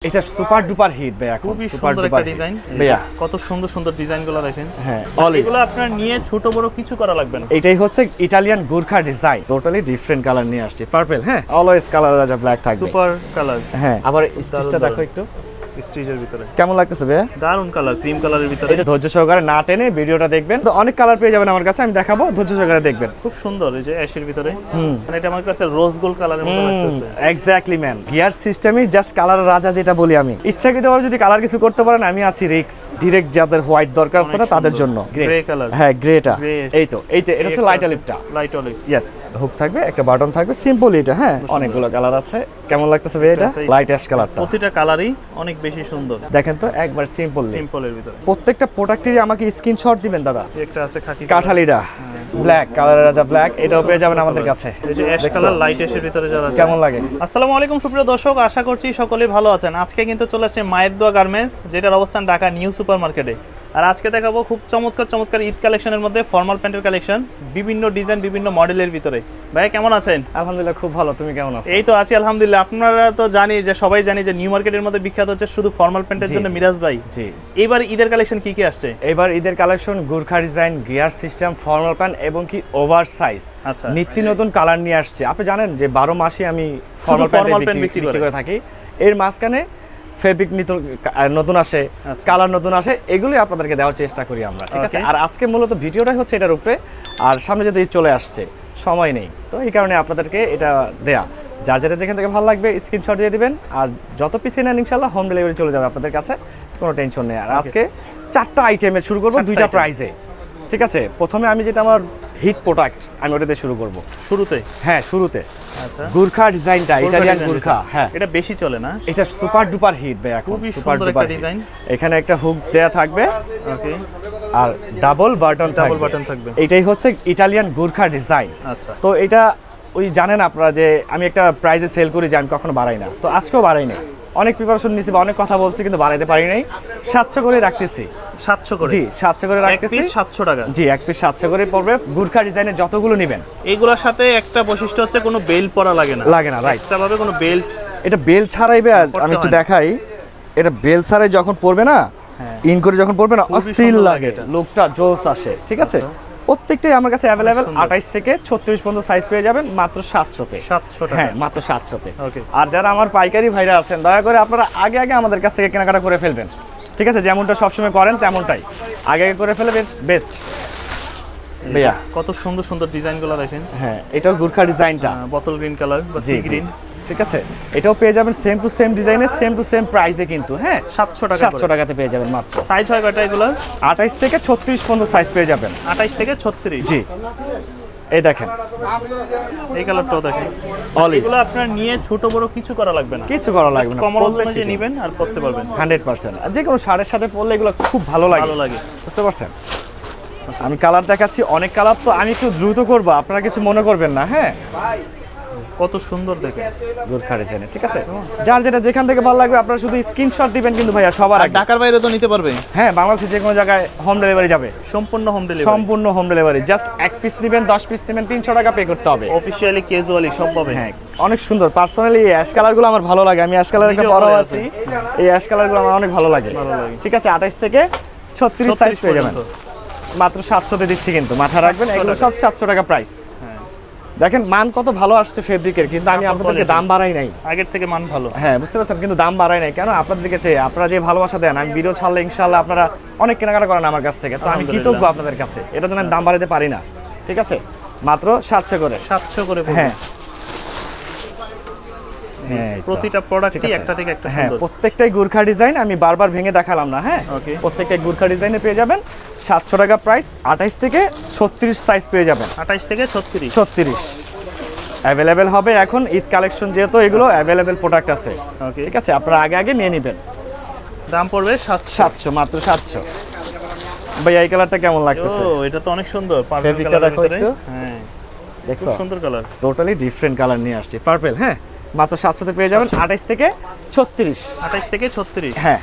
এটা super duper hit ভাই, এখন খুবই সুপার সুন্দর ডুপার একটা ডিজাইন ভাইয়া। কত সুন্দর সুন্দর ডিজাইনগুলো দেখেন। হ্যাঁ, এগুলো আপনার নিয়ে ছোট বড় কিছু করা লাগবে না। এটাই হচ্ছে Italian Gurkha design, totally different colour নিয়ে আসছে। পার্পল, হ্যাঁ, অলওয়েজ কালার রাজা ব্ল্যাক থাকবে, সুপার কালার। হ্যাঁ। আবার স্টিচটা দেখো একটু স্টিচের ভিতরে কেমন লাগতেছে ভাইয়া, দারুন কালার, ক্রিম কালারের ভিতরে। এটা ধৈর্য সহকারে না টেনে ভিডিওটা দেখবেন, তো অনেক কালার পেয়ে যাবেন আমার কাছে, আমি দেখাবো, ধৈর্য সহকারে দেখবেন। খুব সুন্দর, এই যে অ্যাশের ভিতরে, মানে এটা আমার কাছে রোজ গোল্ড কালারের মতো লাগতেছে। এক্স্যাক্টলি ম্যান, গিয়ার সিস্টেমই জাস্ট কালার রাজা যেটা বলি আমি। ইচ্ছাকৃতভাবে যদি কালার কিছু করতে পারেন, আমি আছি রিক্স। ডিরেক্ট যাদের হোয়াইট দরকার আছে তাদের জন্য গ্রে কালার, হ্যাঁ গ্রেটা, Grey। এইটা হচ্ছে লাইট অলিভটা, লাইট অলিভ। ইয়েস, হুক থাকবে, একটা বাটন থাকবে, সিম্পল এটা, হ্যাঁ। অনেকগুলো কালার আছে, কেমন লাগতেছে ভাই এটা? লাইট অ্যাশ কালারটা, প্রতিটা কালারই অনেক বেশি সুন্দর। দেখেন তো একবার সিম্পল। সিম্পলের ভিতরে প্রত্যেকটা প্রোডাক্টেরই আমাকে স্ক্রিনশট দিবেন দাদা। একটা আছে খাকি কাঠালিটা ব্ল্যাক, কালার রাজা ব্ল্যাক, এটাও পেয়ে যাবেন আমাদের কাছে। এই যে অ্যাশ কালার লাইট অ্যাশের ভিতরে যারা আছে। কেমন লাগে? আসসালামু আলাইকুম সুপ্রিয় দর্শক, আশা করছি সকলেই ভালো আছেন। আজকে কিন্তু চলে আসছে মায়ের দোয়া গার্মেন্টস, যেটার অবস্থান ঢাকা নিউ সুপার মার্কেটে। আর আজকে দেখাবো খুব চমৎকার চমৎকার ঈদ কালেকশনের মধ্যে ফর্মাল প্যান্টের কালেকশন, বিভিন্ন ডিজাইন, বিভিন্ন মডেলের ভিতরে। ভাই কেমন আছেন? আলহামদুলিল্লাহ খুব ভালো, তুমি কেমন আছো? এই তো আছি আলহামদুলিল্লাহ। আপনারা তো জানি যে, সবাই জানি যে নিউ মার্কেটের মধ্যে বিখ্যাত হচ্ছে শুধু ফর্মাল প্যান্টের জন্য মিরাজ ভাই। জি, এবার ঈদের কালেকশন কি কি আসছে? এবার ঈদের collection Gurkha design, gear system, formal pant এবং কি ওভার সাইজ, আচ্ছা, নিত্য নতুন কালার নিয়ে আসছে। আপনি জানেন যে 12 মাসে আমি formal ফর্মাল pant প্যান্ট বিক্রি বিক্রি করে থাকি। এর মাঝখানে ফেব্রিক নতুন আসে, আচ্ছা। কালার নতুন আসে, এগুলোই আপনাদেরকে দেওয়ার চেষ্টা করি আমরা, ঠিক আছে? Okay. আর আজকে মূলত ভিডিওটাই হচ্ছে এটার উপরে, আর সামনে যদি চলে আসছে, সময় নেই, তো এই কারণে আপনাদেরকে এটা দেয়া। যার যেটা যেখান থেকে ভালো লাগবে স্ক্রিনশট দিয়ে দিবেন, আর যত পিছিয়ে নেন ইনশাল্লাহ হোম ডেলিভারি চলে যাবে আপনাদের কাছে, কোনো টেনশন নেই। আর আজকে 4টা আইটেমে শুরু করবো, 2টা প্রাইসে, ঠিক আছে? প্রথমে আমি যেটা আমার হিট প্রোডাক্ট, আমি ওটাতে শুরু করব শুরুতে। হ্যাঁ, শুরুতে আচ্ছা, গুরখা ডিজাইনটা, ইটালিয়ান গুরখা, হ্যাঁ, এটা বেশি চলে না? এটা সুপার ডুপার হিট ভাই, এখন খুবই সুপার সুন্দর ডুপার একটা ডিজাইন। এখানে একটা হুক দেয়া থাকবে, ওকে, আর ডাবল বাটন ডাবল বাটন থাকবে। এটাই হচ্ছে ইটালিয়ান গুরখা ডিজাইন। আচ্ছা, তো এটা ওই জানেন আপনারা যে আমি একটা প্রাইসে সেল করি যে আমি কখনো বাড়াই না, তো আজকেও বাড়াই নাই। অনেক প্রিপারেশন নিয়েছি বা অনেক কথা বলছি, কিন্তু বাড়াইতে পারি নাই। 700 করে রাখতেছি। 700 করে? জি, 700 করে এক রাখতেছি। পিস 700 টাকা? জি, এক পিস 700 করে পড়বে। গুরখা ডিজাইনের যতগুলো নেবেন, এইগুলোর সাথে একটা বৈশিষ্ট্য হচ্ছে কোনো বেল্ট পরা লাগে না। লাগে না, রাইট। এক্সট্রা ভাবে কোনো বেল্ট, এটা বেল ছাড়াইবে, আজ আমি একটু দেখাই। এটা বেল ছাড়াই যখন পড়বে না, ইন করে যখন পড়বে না, অস্থির লাগে, লুকটা জোস আসে, ঠিক আছে? প্রত্যেকটাই আমার কাছে অ্যাভেলেবেল। 28 থেকে 36 পর্যন্ত সাইজ পেয়ে যাবেন মাত্র 700 তে। 700 টাকা? হ্যাঁ, মাত্র 700 তে। ওকে। আর যারা আমার পাইকারি ভাইরা আছেন, দয়া করে আপনারা আগে আগে আমাদের কাছ থেকে কেনাকাটা করে ফেলবেন, ঠিক আছে? যেমনটা সবসময় করেন তেমনটাই আগে আগে করে ফেলে বেস্ট ভাইয়া। কত সুন্দর সুন্দর ডিজাইনগুলো দেখেন। হ্যাঁ, এটাও গুরখা ডিজাইনটা, বোতল গ্রিন কালার বা সি গ্রিন, ঠিক আছে? এটাও পেয়ে যাবেন সেম টু সেম ডিজাইনে, সেম টু সেম প্রাইসে, কিন্তু হ্যাঁ 700 টাকা। 700 টাকাতে পেয়ে যাবেন মাত্র। সাইজ হয় কয়টা এগুলো? 28 থেকে 36 পর্যন্ত সাইজ পেয়ে যাবেন। 28 থেকে 36? জি, এই দেখেন, এই কালারটাও দেখেন। অলিভ, এগুলো আপনার নিয়ে ছোট বড় কিছু করা লাগবে না, কিছু করা লাগবে না, কমন অনুযায়ী নেবেন আর পড়তে পারবেন 100%। আর যে কোনো শাড়ির সাথে পরলে এগুলো খুব ভালো লাগে, ভালো লাগে। বুঝতে পারছেন? আমি কালার দেখাচ্ছি, অনেক কালার, তো আমি একটু দ্রুত করবো, আপনারা কিছু মনে করবেন না, হ্যাঁ? কত সুন্দর দেখেন গুরখা ডিজাইনে, ঠিক আছে? যার যেটা যেখান থেকে ভালো লাগবে আপনারা শুধু স্ক্রিনশট দিবেন, কিন্তু ভাইয়া সবার আর আগে। ঢাকার বাইরে তো নিতে পারবে? হ্যাঁ, বাংলাদেশের যে কোনো জায়গায় হোম ডেলিভারি যাবে, সম্পূর্ণ হোম ডেলিভারি। সম্পূর্ণ হোম ডেলিভারি। জাস্ট এক পিস নেবেন, 10 পিস নেবেন, 300 টাকা পে করতে হবে। অফিশিয়ালি ক্যাজুয়ালি সব পাবে। হ্যাঁ, অনেক সুন্দর। পার্সোনালি এই অ্যাশ কালারগুলো আমার ভালো লাগে, আমি অ্যাশ কালার একটা নিজেও বড় পরে আছি, এই অ্যাশ কালারগুলো আমার অনেক ভালো লাগে, ঠিক আছে? 28 থেকে 36 সাইজ পেয়ে যাবেন মাত্র 700 তে দিচ্ছি, কিন্তু মাথা রাখবেন এগুলো সব 700 টাকা প্রাইস। দেখেন মান কত ভালো আসছে ফেব্রিকের, কিন্তু আমি আপনাদেরকে দাম বাড়াই নাই। আগের থেকে মান ভালো, হ্যাঁ, বুঝতে পারছেন, কিন্তু দাম বাড়াই নাই কেন? আপনাদেরকে আপনারা যে ভালোবাসা দেন, আমি ভিডিও ছাড়লে ইনশাআল্লাহ আপনারা অনেক কেনাকাটা করেন আমার কাছ থেকে, তো আমি কৃতজ্ঞ আপনাদের কাছে। এটা জন্য আমি দাম বাড়াতে পারি না, ঠিক আছে? মাত্র 700 করে। 700 করে? হ্যাঁ, হ্যাঁ, প্রতিটা প্রোডাক্টই একটা থেকে একটা হ্যাঁ, সুন্দর। প্রত্যেকটাই গুরখা ডিজাইন, আমি বারবার ভেঙে দেখালাম না, হ্যাঁ? ওকে। প্রত্যেকটাই গুরখা ডিজাইনে পেয়ে যাবেন 700 টাকা প্রাইস। 28 থেকে 36 সাইজ পেয়ে যাবেন। 28 থেকে 36? 36 অ্যাভেলেবেল হবে এখন ঈদ কালেকশন, যেহেতু এগুলো অ্যাভেলেবেল প্রোডাক্ট আছে, ওকে। ঠিক আছে? আপনারা আগে আগে নিয়ে নেবেন। দাম পড়বে 700, মাত্র 700। ভাই, এই কালারটা কেমন লাগতেছে? ও, এটা তো অনেক সুন্দর। ফেব্রিকটা দেখো একটু, হ্যাঁ, দেখছো? খুব সুন্দর কালার, টোটালি ডিফারেন্ট কালার নিয়ে আসছে। পার্পল, হ্যাঁ, মাত্র 700 তে পেয়ে যাবেন। 28 থেকে 36। 28 থেকে 36? হ্যাঁ,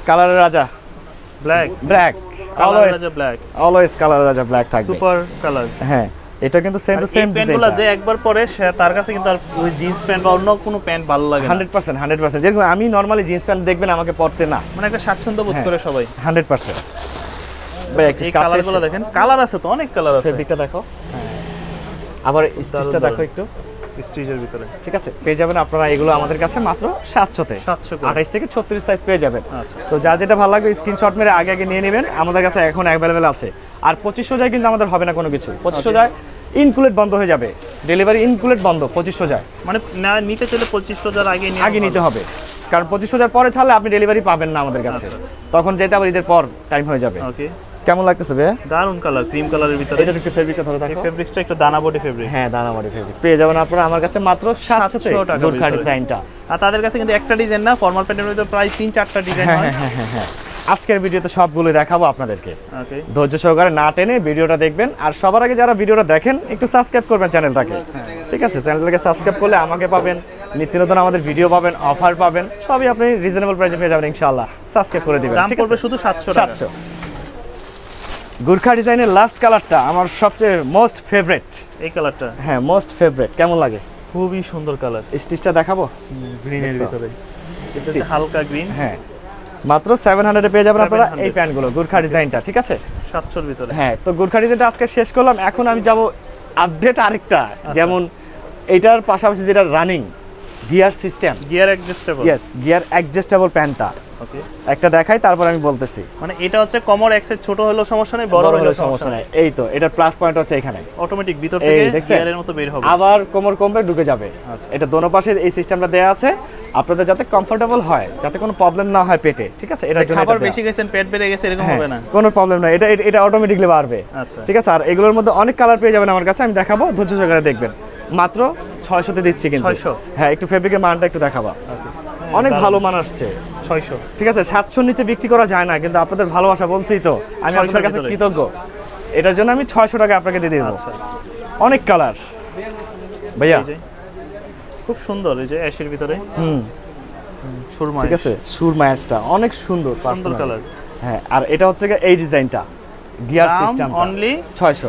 কালারের রাজা ব্ল্যাক, ব্ল্যাক, কালার রাজা ব্ল্যাক, অলওয়েজ কালার রাজা ব্ল্যাক থাকবে। Super colour. হ্যাঁ, এটা কিন্তু সেম টু সেম প্যান্টগুলো যে একবার পরে সে তার কাছে কিন্তু আর ওই জিন্স প্যান্ট বা অন্য কোনো প্যান্ট ভালো লাগে না। 100% যেরকম আমি নরমালি জিন্স প্যান্ট দেখবেন আমাকে পরতে না, মানে একটা স্বাচ্ছন্দ্য বোধ করে সবাই। 100%। ভাই একটু এই কাছে কালারগুলো দেখেন, কালার আছে তো অনেক কালার আছে। ফেব্রিকটা দেখো, আবার স্টিচটা দেখো একটু, স্টিচের ভিতরে ঠিক আছে। পেয়ে যাবেন আপনারা এগুলো আমাদের কাছে মাত্র 700 তে, 700 করে। 28 থেকে 36 সাইজ পেয়ে যাবেন। আচ্ছা। তো যার যেটা ভালো লাগবে স্ক্রিনশট মেরে আগে আগে নিয়ে নেবেন, আমাদের কাছে এখন অ্যাভেলেবেল আছে। আর 2500 যায় কিন্তু আমাদের হবে না কোনো কিছু, 2500 যায় ইনক্লুড বন্ধ হয়ে যাবে, ডেলিভারি ইনক্লুড বন্ধ 2500 যায়। মানে না নিতে চাইলে 2500 আগে নিতে হবে, কারণ 2500 পরে ছাড়লে আপনি ডেলিভারি পাবেন না আমাদের কাছে, তখন যেতে আবার ঈদের পর টাইম হয়ে যাবে। ওকে, কেমন লাগতেছে ভাই? দারুন কালার, ক্রিম কালারের ভিতরে। এটা একটু ফেব্রিকটা ধরে দেখো, ফেব্রিক্সটা একটু দানা বডি ফেব্রিক। হ্যাঁ দানা বডি ফেব্রিক পেয়ে যাবেন আপনারা আমার কাছে মাত্র 700 তে, গোর্খা ডিজাইনটা। আর তাদের কাছে কিন্তু একটা ডিজাইন না, ফর্মাল প্যান্টের ভিতরে প্রায় 3-4টা ডিজাইন হয়। হ্যাঁ আজকের ভিডিওতে সবগুলো দেখাবো আপনাদেরকে, ওকে, ধৈর্য সহকারে না টেনে ভিডিওটা দেখবেন। আর সবার আগে যারা ভিডিওটা দেখেন একটু সাবস্ক্রাইব করবেন চ্যানেলটাকে, ঠিক আছে। চ্যানেলটাকে সাবস্ক্রাইব করলে আমাকে পাবেন, নিত্য নতুন আমাদের ভিডিও পাবেন, অফার পাবেন, সবই আপনি রিজনেবল প্রাইসে পেয়ে যাবেন ইনশাআল্লাহ। সাবস্ক্রাইব করে দিবেন, দাম ঠিক পড়বে আছে? শুধু 700 টাকা। 700। গোর্খা ডিজাইনের লাস্ট কালারটা আমার সবচেয়ে মোস্ট ফেভারিট। এই কালারটা হ্যাঁ মোস্ট ফেভারিট, কেমন লাগে? খুবই সুন্দর কালার। স্টিচটা দেখাবো, গ্রিনের দেখছো? ভিতরে স্টিচ হালকা গ্রিন। হ্যাঁ মাত্র 700 এ পেয়ে যাবেন আপনারা 700 এই প্যান্টগুলো, গোর্খা ডিজাইনটা, ঠিক আছে। 700 এর ভিতরে। হ্যাঁ তো গোর্খা ডিজাইনটা আজকে শেষ করলাম, এখন আমি যাব আপডেট আরেকটা, যেমন এইটার পাশাপাশি যেটা running gear system, gear adjustable. Yes gear adjustable প্যান্টটা ওকে, একটা দেখাই তারপর আমি বলতেছি। মানে এটা হচ্ছে কমর এক্সের, ছোট হলেও সমস্যা নেই, বড় হলেও সমস্যা নেই। এই তো এটার প্লাস পয়েন্ট হচ্ছে এখানে অটোমেটিক ভিতর এই থেকে দেখছেন? গিয়ারের মতো বের হবে। আবার কোমর কমবে ঢুকে যাবে। আচ্ছা। এটা দোনো পাশে এই সিস্টেমটা দেয়া আছে আপনাদের, যাতে কমফোর্টেবল হয়, যাতে কোনো প্রবলেম না হয় পেটে, ঠিক আছে। এটার জন্য খাবার এটা দেয়া। বেশি গেছেন, পেট বেড়ে গেছে, এরকম হবে না। কোনো প্রবলেম না, এটা অটোমেটিকলি বাড়বে। আচ্ছা, ঠিক আছে। আর এগুলোর মধ্যে অনেক কালার পেয়ে যাবেন আমার কাছে, আমি দেখাবো, ধৈর্য সহকারে দেখবেন। মাত্র 600 তে দিচ্ছি কিন্তু। 600? হ্যাঁ একটু ফেব্রিকের মানটা একটু দেখাবা, অনেক ভালো মান আসছে। 600। ঠিক আছে, 700 নিচে বিক্রি করা যায় না, কিন্তু আপনাদের ভালোবাসা বলছি তো, আমি 600 আপনাদের কাছে ভিতরে। কৃতজ্ঞ। এটার জন্য আমি 600 টাকা আপনাকে দিয়ে দেবো। আচ্ছা, অনেক কালার ভাইয়া। এই যে খুব সুন্দর, এই যে অ্যাশের ভিতরে হুম সুরমা, ঠিক আছে। সুরমা অ্যাশটা অনেক সুন্দর, সুন্দর personal। কালার। হ্যাঁ আর এটা হচ্ছে গিয়ে এই ডিজাইনটা, গিয়ার সিস্টেম অনলি 600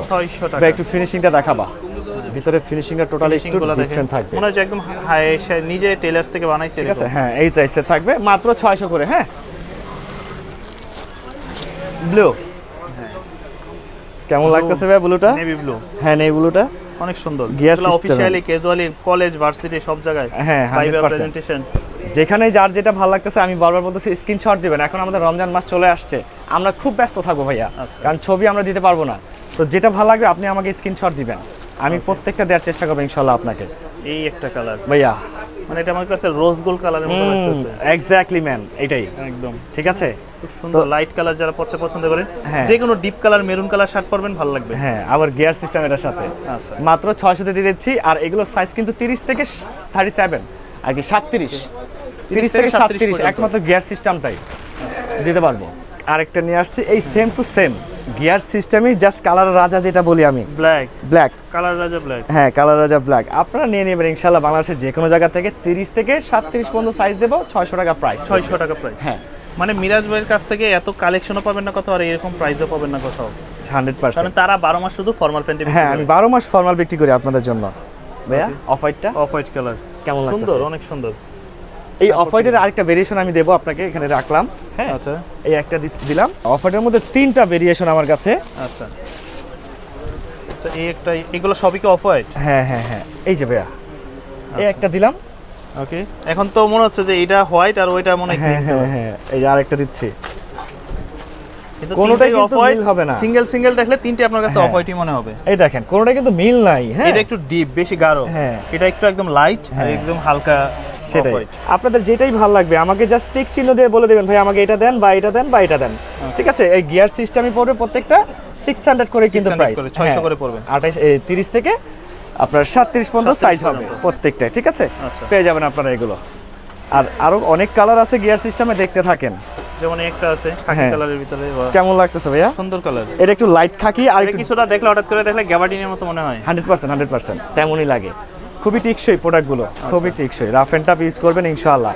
টাকা। ভাই একটু ফিনিশিংটা দেখাবা, ভিতরে ফিনিশিংটা টোটালি একটু ফিনিশিংগুলো দেখেন, ডিফারেন্ট থাকবে, মনে হচ্ছে একদম হাই নিজে টেলার্স থেকে বানাইছে ঠিক আছে। এরকম। হ্যাঁ এই টাইপের থাকবে, মাত্র 600 করে। হ্যাঁ ব্লু, কেমন লাগতেছে ভাই ব্লুটা? নেভি ব্লু, হ্যাঁ নেই ব্লুটা অনেক সুন্দর। Gear এগুলো system। Officially, casually, college, varsity সব জায়গায় হ্যাঁ, ভাইবা 100%। প্রেজেন্টেশন। যেখানে যার যেটা ভালো লাগতেছে আমি বারবার বলতেছি স্ক্রিনশট দিবেন। এখন আমাদের রমজান মাস চলে আসছে, আমরা খুব ব্যস্ত থাকবো ভাইয়া, আচ্ছা। কারণ ছবি আমরা দিতে পারবো না। তো যেটা ভালো লাগবে আপনি আমাকে স্ক্রিনশট দিবেন, আমি প্রত্যেকটা দেওয়ার চেষ্টা করবো ইনশাল্লাহ আপনাকে। এই একটা কালার, ভাইয়া মানে এটা আমার কাছে রোজ গোল্ড কালারের মতো লাগতেছে। এক্স্যাক্টলি ম্যান, এটাই একদম ঠিক আছে। খুব সুন্দর লাইট কালার, যারা পড়তে পছন্দ করেন, হ্যাঁ। যে কোনো deep colour, maroon colour shirt পরবেন, ভালো লাগবে। হ্যাঁ আবার গিয়ার সিস্টেম এটার সাথে, আচ্ছা, মাত্র 600 তে দিয়ে দিচ্ছি। আর এগুলো সাইজ কিন্তু 30 থেকে 37 আর কি 37, 30 থেকে 37 পর্যন্ত। একমাত্র গিয়ার সিস্টেমটাই দিতে পারবো। আরেকটা নিয়ে আসছি এই সেম টু সেম গিয়ার সিস্টেমই, জাস্ট কালার রাজা যেটা বলি আমি, ব্ল্যাক ব্ল্যাক। কালার, রাজা ব্ল্যাক। হ্যাঁ কালার রাজা ব্ল্যাক, আপনারা নিয়ে নেবেন ইনশাল্লাহ। বাংলাদেশের যে কোনো জায়গা থেকে 30 থেকে 37 পর্যন্ত সাইজ দেবো, 600 টাকা প্রাইস। 600 টাকা প্রাইস। হ্যাঁ মানে মিরাজ ভাইয়ের কাছ থেকে এত কালেকশনও পাবেন না কোথাও, আর এরকম প্রাইসও পাবেন না কোথাও, 100%। কারণ তারা 12 মাস শুধু ফর্মাল প্যান্টে। হ্যাঁ আমি 12 মাস ফর্মাল বিক্রি করি আপনাদের জন্য। ভাইয়া অফ হোয়াইটটা অফ হোয়াইট কালার কেমন লাগছে? সুন্দর, অনেক সুন্দর। এই অফ হোয়াইটের আরেকটা ভেরিয়েশন আমি দেবো আপনাকে, এখানে রাখলাম। হ্যাঁ আচ্ছা, এই একটা দিলাম। অফ হোয়াইটের মধ্যে 3টা ভেরিয়েশন আমার কাছে। আচ্ছা আচ্ছা, এই একটা, এগুলো সবই কি অফ হোয়াইট? হ্যাঁ হ্যাঁ হ্যাঁ এই যে ভাইয়া এই আচ্ছা। একটা দিলাম। ওকে, এখন তো মনে হচ্ছে যে এটা হোয়াইট আর ওইটা মনে হয় হ্যাঁ হ্যাঁ হ্যাঁ এই যে আরেকটা দিচ্ছি। কিন্তু কোনোটাই তিনটেই কিন্তু off white, মিল হবে না। সিঙ্গেল সিঙ্গেল দেখলে তিনটে আপনার কাছে হ্যাঁ। অফ হোয়াইটই মনে হবে। এই দেখেন কোনোটা কিন্তু মিল নাই। হ্যাঁ এটা একটু ডিপ, বেশি গাঢ়। হ্যাঁ। এটা একটু একদম লাইট আর হ্যাঁ। একদম হালকা সেটাই, off-white। আপনাদের যেটাই ভালো লাগবে আমাকে জাস্ট টিক চিহ্ন দিয়ে বলে দেবেন ভাই আমাকে এটা দেন বা এটা দেন বা এটা দেন, ঠিক আছে। এই গিয়ার সিস্টেমই পড়বে প্রত্যেকটা 600 করে কিন্তু 600 প্রাইস, করে, 600 করে পড়বে। 30 থেকে আপনার 37 পর্যন্ত 37 সাইজ হবে পর্যন্ত। প্রত্যেকটা, ঠিক আছে। আচ্ছা। পেয়ে যাবেন আপনারা এগুলো। আর আরো অনেক কালার আছে গিয়ার সিস্টেমে, দেখতে থাকেন। যেমন একটা আছে খাকি হ্যাঁ। কালারের ভিতরে, বাহ, কেমন লাগতেছে ভাইয়া? সুন্দর কালার। এটা একটু লাইট খাকি আর এটা একটু কিছুটা দেখলে, হঠাৎ করে দেখলে গ্যাবার্ডিনের মতো মনে হয়। 100% তেমনই লাগে। খুবই টিকসই প্রোডাক্টগুলো, খুবই টিকসই। রাফ এন্ড টাফ ইউজ করবেন ইনশাআল্লাহ।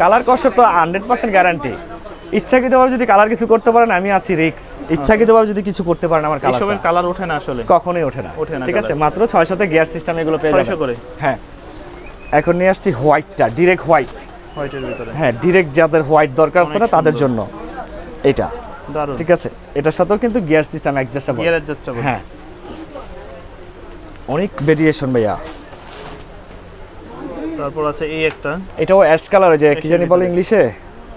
কালার কষার তো 100% গ্যারান্টি। ইচ্ছাকৃতভাবে যদি কালার কিছু করতে পারেন আমি আছি রিক্স, ইচ্ছাকৃতভাবে যদি কিছু করতে পারেন আমার কালার এইসবের কালার ওঠে না আসলে, কখনোই ওঠে না। ওঠে না ঠিক আছে, colour। মাত্র 600 গিয়ার সিস্টেম এগুলো পেয়ে 600 যাবেন করে। হ্যাঁ। এখন নিয়ে আসছি হোয়াইটটা, ডিরেক্ট হোয়াইট। হোয়াইটের ভিতরে হ্যাঁ, ডিরেক্ট যাদের হোয়াইট দরকার আছে না অনেক তাদের সুন্দর। জন্য এটা। দারুণ। ঠিক আছে, এটার সাথেও কিন্তু gear system adjustable. Gear adjustable. হ্যাঁ, অনেক ভেরিয়েশন ভাইয়া। তারপর আছে এই একটা, এটাও অ্যাশ কালার, যে কি জানি বলে ভিতরে। ইংলিশে,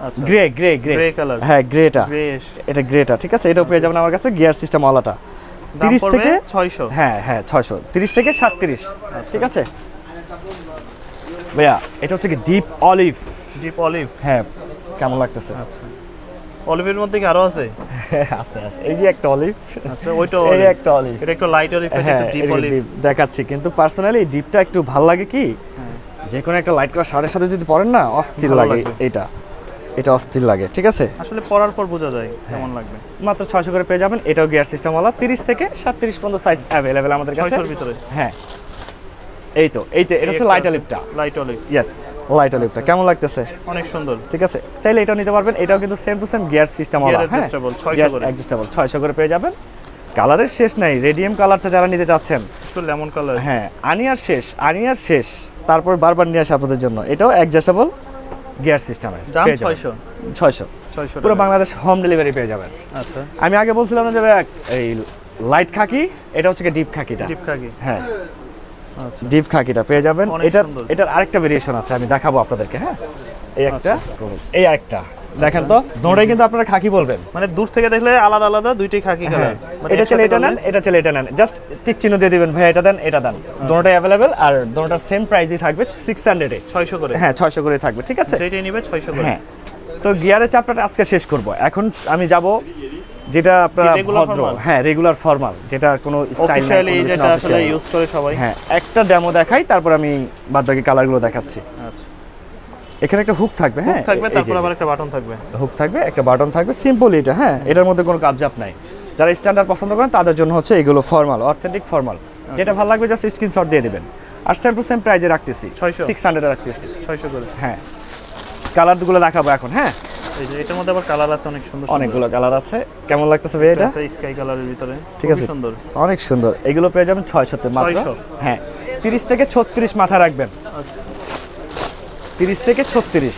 আচ্ছা grey grey grey grey colour. হ্যাঁ গ্রেটা, গ্রেশ। এটা গ্রেটা। ঠিক আছে, এটাও পেয়ে যাবেন আমার কাছে গিয়ার সিস্টেম ওয়ালাটা। দাম 30 পড়বে থেকে 600। হ্যাঁ হ্যাঁ 600, 30 থেকে 37। ঠিক আছে ভাইয়া, এটা হচ্ছে কি ডিপ অলিভ। Deep olive. হ্যাঁ, কেমন লাগতেছে? আচ্ছা, অলিভের মধ্যে কি আরো আছে? আছে আছে, এই যে একটা অলিভ, আচ্ছা ওইটা এই olive। একটা অলিভ। এটা একটু লাইট অলিভ, হ্যাঁ, একটু ডিপ এরকম অলিভ। deep দেখাচ্ছি, কিন্তু পার্সোনালি ডিপটা একটু ভাল লাগে কি, যে কোনো একটা লাইট কালার শাড়ির সাথে যদি পরেন না অস্থির ভালো লাগে। লাগবে। এটা অস্থির লাগে। ঠিক আছে, আসলে পরার পর বোঝা যায় কেমন লাগবে। মাত্র 600 করে পেয়ে যাবেন। এটাও গিয়ার সিস্টেম ওয়ালা, 30 থেকে 37 পর্যন্ত সাইজ অ্যাভেলেবেল আমাদের কাছে। 600 এর ভিতরে। হ্যাঁ, এই তো এটা হচ্ছে লাইট অলিভটা। Light olive. ইয়েস, লাইট অলিভটা কেমন লাগতেছে? অনেক সুন্দর। ঠিক আছে, চাইলে এটাও নিতে পারবেন। এটাও কিন্তু same to same gear system ওয়ালা। Gear হ্যাঁ, adjustable, 600 গিয়ার করে। অ্যাডজাস্টেবল 600 করে পেয়ে যাবেন। কালারের শেষ নাই, রেডিয়াম কালারটা যারা নিতে চাচ্ছেন, একটু লেমন কালার। হ্যাঁ, আনিয়ার শেষ, তারপর বারবার নিয়ে আসে আপনাদের জন্য। এটাও অ্যাডজাস্টেবল গিয়ার সিস্টেমের। দাম পেয়ে যাবেন 600। 600 পুরো টাকা। বাংলাদেশ হোম ডেলিভারি পেয়ে যাবেন। আচ্ছা, আমি আগে বলছিলাম না যে এই লাইট খাকি, এটা হচ্ছে ডিপ খাকিটা। ডিপ খাকি। হ্যাঁ, আচ্ছা, ডিপ খাকিটা পেয়ে যাবেন। অনেক সুন্দর। এটার আরেকটা ভেরিয়েশন আছে, আমি দেখাবো আপনাদেরকে। হ্যাঁ, এই একটা, আচ্ছা। এই একটা দেখেন তো, দুটোই কিন্তু আপনারা খাকি বলবেন। মানে দূর থেকে দেখলে আলাদা আলাদা দুইটাই খাকি কালার। হ্যাঁ, এটা চলে এটা নেন, এটা চলে এটা নেন, জাস্ট টিক চিহ্ন দিয়ে দিবেন, ভাই এটা দেন এটা দেন। দুটোটাই অ্যাভেলেবেল, আর দুটোটার সেম প্রাইসই থাকবে 600 এ। 600 করে। হ্যাঁ, 600 করে থাকবে। ঠিক আছে, যেটাই নিবে 600 করে। হ্যাঁ। তো গিয়ারের চাপটা আজকে শেষ করব। এখন আমি যাব যেটা আপনারা regular ভদ্র, formal? হ্যাঁ রেগুলার ফর্মাল, যেটা কোনো স্টাইল নাই, অফিশিয়ালি কোনো কিছু যেটা না, আসলে official। ইউজ করে সবাই। হ্যাঁ, একটা ডেমো দেখাই, তারপর আমি বাদবাকি কালারগুলো দেখাচ্ছি। আচ্ছা, এখানে একটা হুক থাকবে। হ্যাঁ, থাকবে, এই যে, তারপর আবার একটা বাটন থাকবে। হুক থাকবে, একটা বাটন থাকবে, সিম্পল এটা। হ্যাঁ, এটার মধ্যে কোনো কাপজাপ নাই। যারা স্ট্যান্ডার্ড পছন্দ করেন তাদের জন্য হচ্ছে এগুলো ফর্মাল, অথেন্টিক ফর্মাল। যেটা ভালো লাগবে জাস্ট স্ক্রিনশট দিয়ে দিবেন। আর সেম টু সেম প্রাইজে রাখতেছি, 600 এ রাখতেছি। 600 করে। হ্যাঁ, কালারগুলো দেখাবো এখন। হ্যাঁ, এই যে এটার মধ্যে আবার কালার আছে অনেক সুন্দর সুন্দর। অনেকগুলো কালার আছে। কেমন লাগতেছে ভাই এটা? আছে স্কাই কালারের ভিতরে। ঠিক আছে, খুবই সুন্দর। অনেক সুন্দর। এগুলো পেয়ে যাবেন 600 তে মাত্র। 600? হ্যাঁ, 30 থেকে 36 মাথা রাখবেন। আচ্ছা, 30 থেকে 36।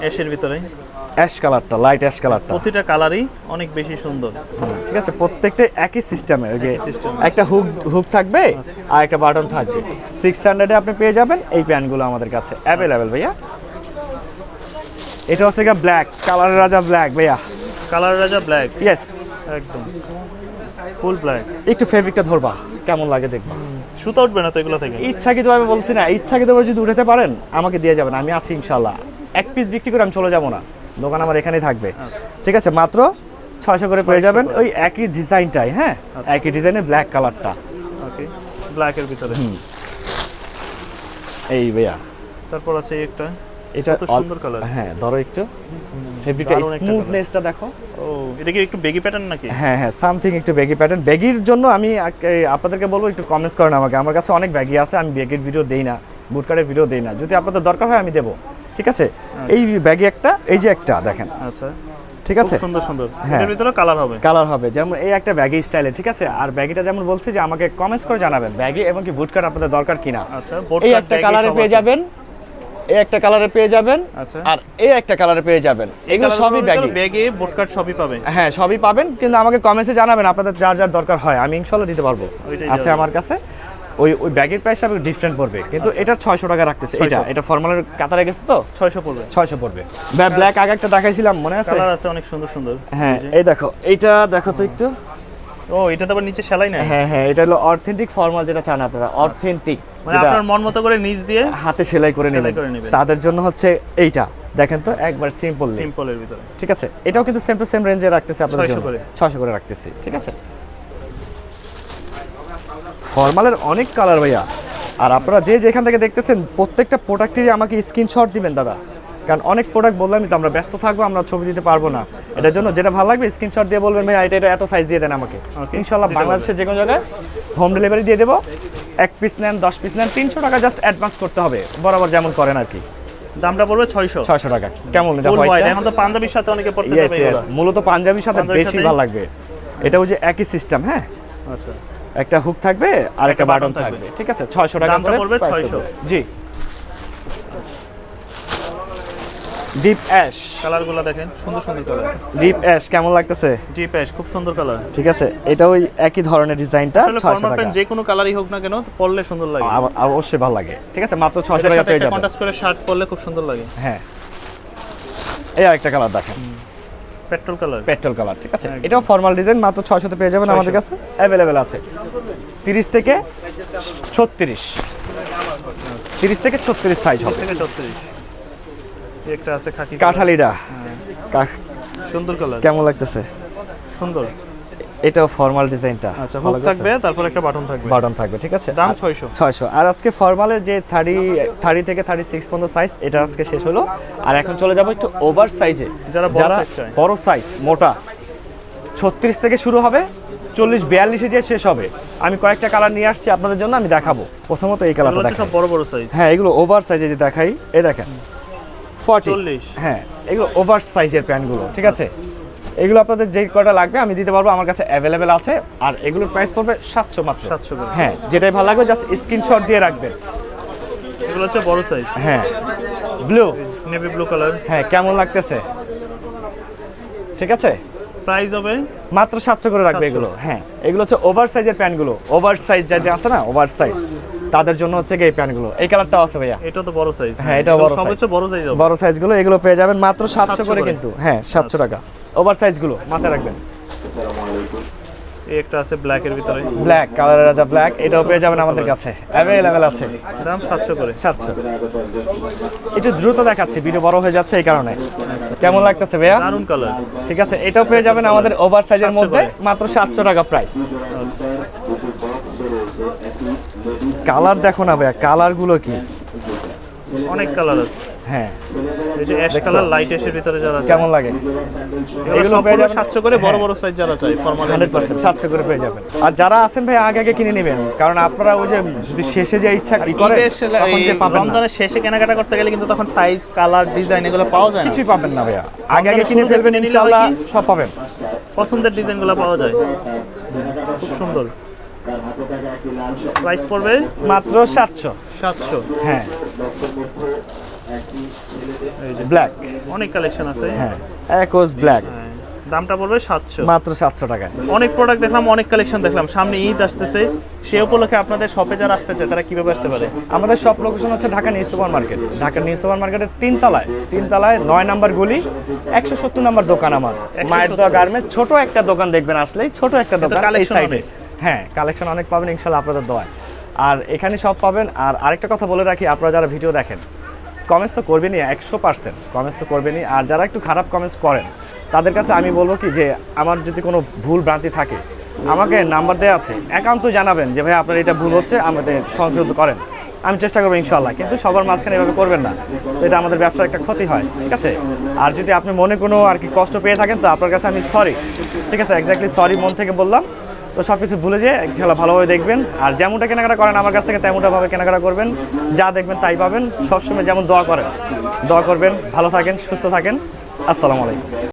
অ্যাশের ভিতরে। অ্যাশ কালারটা, লাইট অ্যাশ কালারটা। প্রতিটা কালারই অনেক বেশি সুন্দর। ঠিক আছে, প্রত্যেকটা একই সিস্টেমের। ওই যে একই system। একটা হুক থাকবে আর একটা বাটন থাকবে। 600 এ আপনি পেয়ে যাবেন এই প্যান্টগুলো আমাদের কাছে অ্যাভেলেবেল ভাইয়া। এটা হচ্ছে ব্ল্যাক, কালারের রাজা ব্ল্যাক ভাইয়া। কালার রাজা ব্ল্যাক। ইয়েস, একদম ফুল ব্ল্যাক। একটু ফেব্রিকটা ধরবা, কেমন লাগে দেখবা। সুতা উঠবে না তো এগুলো থেকে? ইচ্ছাকৃতভাবে বলছি না, ইচ্ছাকৃতভাবে যদি উঠাতে পারেন আমাকে দিয়ে যাবেন, আমি আছি ইনশাল্লাহ। এক পিস বিক্রি করে আমি চলে যাব না, দোকান আমার এখানেই থাকবে। আচ্ছা। ঠিক আছে, মাত্র 600 করে পেয়ে যাবেন। 600 ওই একই ডিজাইনটাই। হ্যাঁ, আচ্ছা। একই ডিজাইনের ব্ল্যাক কালারটা। ওকে, ব্ল্যাকের ভিতরে। এই ভাইয়া, তারপর আছে এই একটা। এটা কত সুন্দর কালার। হ্যাঁ, ধরো একটু ফেব্রিকটা, দারুণ একটা স্মুথনেসটা দেখো। ও, এটা কি একটু বেগি প্যাটার্ন নাকি? হ্যাঁ হ্যাঁ, সামথিং একটু ব্যাগি প্যাটার্ন। ব্যাগির জন্য আমি আপনাদেরকে বলবো একটু কমেন্টস করেন আমাকে। আমার কাছে অনেক ব্যাগি আছে, আমি ব্যাগের ভিডিও দেই না, বুটকারের ভিডিও দেই না। যদি আপনাদের দরকার হয় আমি দেবো। ঠিক আছে, এই ব্যাগি একটা, এই যে একটা দেখেন। আচ্ছা, ঠিক আছে, খুব সুন্দর সুন্দর। হ্যাঁ। এর ভিতরে কালার হবে। কালার হবে, যেমন এই একটা ব্যাগি স্টাইলে। ঠিক আছে, আর ব্যাগিটা যেমন বলছি যে আমাকে কমেন্টস করে জানাবেন ব্যাগি এবং কি বুটকার আপনাদের দরকার কিনা। আচ্ছা, এই একটা কালারে পেয়ে যাবেন, এই একটা কালারে পেয়ে যাবেন, আচ্ছা, আর এই একটা কালারে পেয়ে যাবেন। এগুলো সবই ব্যাগি। ব্যাগে বোটকাট সবই পাবে। হ্যাঁ, সবই পাবেন, কিন্তু আমাকে কমেন্টসে জানাবেন আপনাদের যার যার দরকার হয়, আমি ইনশাল্লাহ দিতে পারবো। ওইটাই আছে যাবে। আমার কাছে। ওই ব্যাগের প্রাইসটা ডিফারেন্ট পড়বে, কিন্তু এটা 600 টাকা রাখতেছে। 600 এটা ফর্মালের কাতারে গেছে তো 600 পড়বে। 600 পড়বে। ব্ল্যাক আগে একটা দেখাইছিলাম, মনে আছে? কালার আছে অনেক সুন্দর সুন্দর। হ্যাঁ, এই দেখো, এইটা দেখো তো একটু। ও, এটা তো আবার নিচে সেলাই নাই। হ্যাঁ হ্যাঁ, এটা হলো অথেন্টিক ফর্মাল, যেটা চান আপনারা, অথেন্টিক, মানে যেটা আপনার মন মতো করে নিচ দিয়ে হাতে সেলাই করে সেলাই করে নেবেন। নেবেন। তাদের জন্য হচ্ছে এইটা দেখেন তো, একবার সিম্পল। সিম্পলের ভিতরে। ঠিক আছে, এটাও কিন্তু সেম টু সেম রেঞ্জে রাখতেছে আপনাদের 600 জন্য। করে। 600 করে রাখতেছি। ঠিক আছে, ফর্মালের অনেক কালার ভাইয়া। আর আপনারা যে যেখান থেকে দেখতেছেন প্রত্যেকটা প্রোডাক্টেরই আমাকে স্ক্রিনশট দিবেন দাদা, কারণ অনেক প্রোডাক্ট বললামই তো, আমরা ব্যস্ত থাকবো, আমরা ছবি দিতে পারবো না। এটার জন্য যেটা ভালো লাগবে স্ক্রিনশট দিয়ে বলবেন ভাই এটা এত সাইজ দিয়ে দেন আমাকে। Okay, ইনশাল্লাহ দিতে বাংলাদেশের যে কোনো জায়গায় হোম ডেলিভারি দিয়ে দেবো। 1 পিস নেন, 10 পিস নেন, 300 টাকা জাস্ট অ্যাডভান্স করতে হবে, বরাবর যেমন করেন আর কি। দামটা পড়বে 600 600 টাকা। কেমন এটা ফুল হোয়াইট, হোয়াইটটা? এখন তো পাঞ্জাবির সাথে অনেকে পড়তে ইয়েস যাবে ইয়েস, এগুলো। মূলত পাঞ্জাবির সাথে পাঞ্জাবির বেশি সাথে- ভালো লাগবে। এটা ওই যে একই সিস্টেম, হ্যাঁ, আচ্ছা, একটা হুক থাকবে আর একটা একটা বাটন button থাকবে, ঠিক আছে। 600 টাকা দামটা পড়বে 600 জি। ডিপ অ্যাশ, কালারগুলো দেখেন, সুন্দর সুন্দর কালার। ডিপ অ্যাশ কেমন লাগতেছে? ডিপ অ্যাশ খুব সুন্দর কালার। ঠিক আছে, এটা ওই একই ধরনের ডিজাইনটা, আসলে 600 ফর্মাল টাকা। প্যান্ট যে কোনো কালারই হোক না কেন পরলে সুন্দর লাগে। অবশ্যই ভালো লাগে, ঠিক আছে। মাত্র 600 এটার টাকা সাথে পেয়ে একটা যাবেন। কন্ট্রাস্ট করে শার্ট পরলে খুব সুন্দর লাগে। হ্যাঁ, এই আরেকটা কালার দেখেন, পেট্রোল কালার। পেট্রোল কালার, ঠিক আছে। একদম। এটাও ফর্মাল ডিজাইন, মাত্র 600 তে পেয়ে যাবেন 600 আমাদের কাছে। অ্যাভেলেবেল আছে 30 থেকে 36, 30 থেকে 36 সাইজ হবে। থেকে 34 একটা আছে খাকি কাঠালিটা সুন্দর কালার, কেমন লাগতেছে? সুন্দর। এটাও ফর্মাল ডিজাইনটা, আচ্ছা, হুক থাকবে, তারপর একটা বাটন থাকবে। বাটন থাকবে, ঠিক আছে। দাম আর 600। 600। আর আজকে ফর্মালের যে 30 থেকে 36 পর্যন্ত সাইজ, এটা আজকে শেষ হলো। আর এখন চলে যাবো একটু ওভার সাইজে, যারা বড় size চায়। বড় সাইজ মোটা, 36 থেকে শুরু হবে, 40-42 যে শেষ হবে। আমি কয়েকটা কালার নিয়ে আসছি আপনাদের জন্য, আমি দেখাবো। প্রথমত এই কালারটা এগুলো হচ্ছে দেখাই। সব বড় বড় সাইজ। হ্যাঁ, এগুলো ওভার সাইজে যে দেখাই, এই দেখেন 40। 40। হ্যাঁ, এগুলো ওভার সাইজের প্যান্টগুলো, ঠিক আছে। এগুলো আপনাদের যে কয়টা লাগবে আমি দিতে পারবো, আমার কাছে অ্যাভেলেবেল আছে। আর এগুলোর প্রাইস পড়বে 700 মাত্র। 700 করে। হ্যাঁ, যেটাই ভালো লাগবে জাস্ট স্ক্রিনশট দিয়ে রাখবেন। এগুলো হচ্ছে বড় সাইজ। হ্যাঁ, ব্লু, নেভি ব্লু কালার। হ্যাঁ, কেমন লাগতেছে? ঠিক আছে, প্রাইস হবে মাত্র 700 করে রাখবে 700 এগুলো। হ্যাঁ, এগুলো হচ্ছে ওভার সাইজের প্যান্টগুলো। ওভার সাইজ যাদের আছে না, ওভার সাইজ, তাদের জন্য হচ্ছে এই প্যান্টগুলো। এই কালারটাও আছে ভাইয়া। এটা তো বড় সাইজ। হ্যাঁ, এটাও বড় সব size। হচ্ছে বড় সাইজ হবে। বড় সাইজগুলো এগুলো পেয়ে যাবেন মাত্র 700 করে করে। কিন্তু। হ্যাঁ, 700 টাকা। ওভার সাইজগুলো মাথায় রাখবেন। এই একটা আছে ব্ল্যাক এর ভিতরে। ব্ল্যাক কালারের রাজা ব্ল্যাক, এটাও পেয়ে যাবেন আমাদের কাছে, অ্যাভেলেবেল আছে। দাম 700 করে। 700। একটু দ্রুত দেখাচ্ছি, ভিডিও বড় হয়ে যাচ্ছে এই কারণে। কেমন লাগতেছে ভাইয়া? দারুন কালার। ঠিক আছে, এটাও পেয়ে যাবেন আমাদের ওভার সাইজের 700 মধ্যে, করে। মাত্র 700 টাকা প্রাইস। আচ্ছা, কালার দেখো না ভাইয়া, কালারগুলো কি! অনেক কালার আছে। হ্যাঁ, এই যে অ্যাশ কালার, লাইট অ্যাশের ভিতরে যারা আছে, কেমন লাগে? এগুলো সব পেয়ে যাবেন 700 করে। বড় হ্যাঁ। বড় সাইজ যারা চাই ফর্মাল 100% 700 করে পেয়ে যাবেন। আর যারা আছেন ভাই আগে আগে কিনে নেবেন, কারণ আপনারা ওই যে যদি শেষে যে ইচ্ছা করে তখন যে পাবেন না, রমজানের শেষে কেনাকাটা করতে গেলে কিন্তু তখন সাইজ, কালার, ডিজাইন এগুলো পাওয়া যায় না। কিছুই পাবেন না ভাইয়া। আগে আগে রমজানের কিনে শুরুতে ফেলবেন, কিনে নিলে ইনশাআল্লাহ হয় কি? সব পাবেন। পছন্দের ডিজাইনগুলো পাওয়া যায়। খুব সুন্দর। প্রাইস পড়বে মাত্র 700। 700। হ্যাঁ, এই যে ব্ল্যাক, অনেক কালেকশন আছে। হ্যাঁ, একোস ব্ল্যাক, হ্যাঁ, দামটা পড়বে 700। মাত্র 700 টাকায়। অনেক প্রোডাক্ট দেখলাম, অনেক কালেকশন দেখলাম। সামনে ঈদ আসতেছে, সে উপলক্ষে আপনাদের শপে যারা আসতে চায় তারা কিভাবে আসতে পারে? আমাদের সব লোকেশন হচ্ছে Dhaka new super market. Dhaka new super মার্কেটের 3 তলায় 9 নাম্বার গলি, 170 নাম্বার দোকান আমার। 170 মায়ের দোয়া গার্মেন্টস, ছোট একটা দোকান দেখবেন আসলেই, ছোট একটা দোকান এই collection সাইডে। অনেক। হ্যাঁ, কালেকশন অনেক পাবেন ইনশাআল্লাহ আপনাদের দোয়ায়। আর এখানে সব পাবেন। আর আরেকটা কথা বলে রাখি, আপনারা যারা ভিডিও দেখেন কমেন্টস তো করবেনই, 100% কমেন্টস তো করবেনই। আর যারা একটু খারাপ কমেন্টস করেন তাদের কাছে আমি বলবো কি, যে আমার যদি কোনো ভুল ভ্রান্তি থাকে আমাকে নাম্বার দেওয়া আছে, একান্ত জানাবেন যে ভাই আপনার এটা ভুল হচ্ছে, আমাদের সংশোধন করেন। আমি চেষ্টা করবো ইনশাআল্লাহ, কিন্তু সবার মাঝখানে এভাবে করবেন না, তো এটা আমাদের ব্যবসার একটা ক্ষতি হয়, ঠিক আছে। আর যদি আপনি মনে কোনো আর কি কষ্ট পেয়ে থাকেন, তো আপনার কাছে আমি সরি, ঠিক আছে, এক্স্যাক্টলি সরি, মন থেকে বললাম। তো সব কিছু ভুলে যেয়ে ইনশাআল্লাহ ভালোভাবে দেখবেন। আর যেমনটা কেনাকাটা করেন আমার কাছ থেকে তেমনটাভাবে কেনাকাটা করবেন, যা দেখবেন তাই পাবেন। সবসময় যেমন দোয়া করবেন, দোয়া করবেন, ভালো থাকেন, সুস্থ থাকেন। আসসালামু আলাইকুম।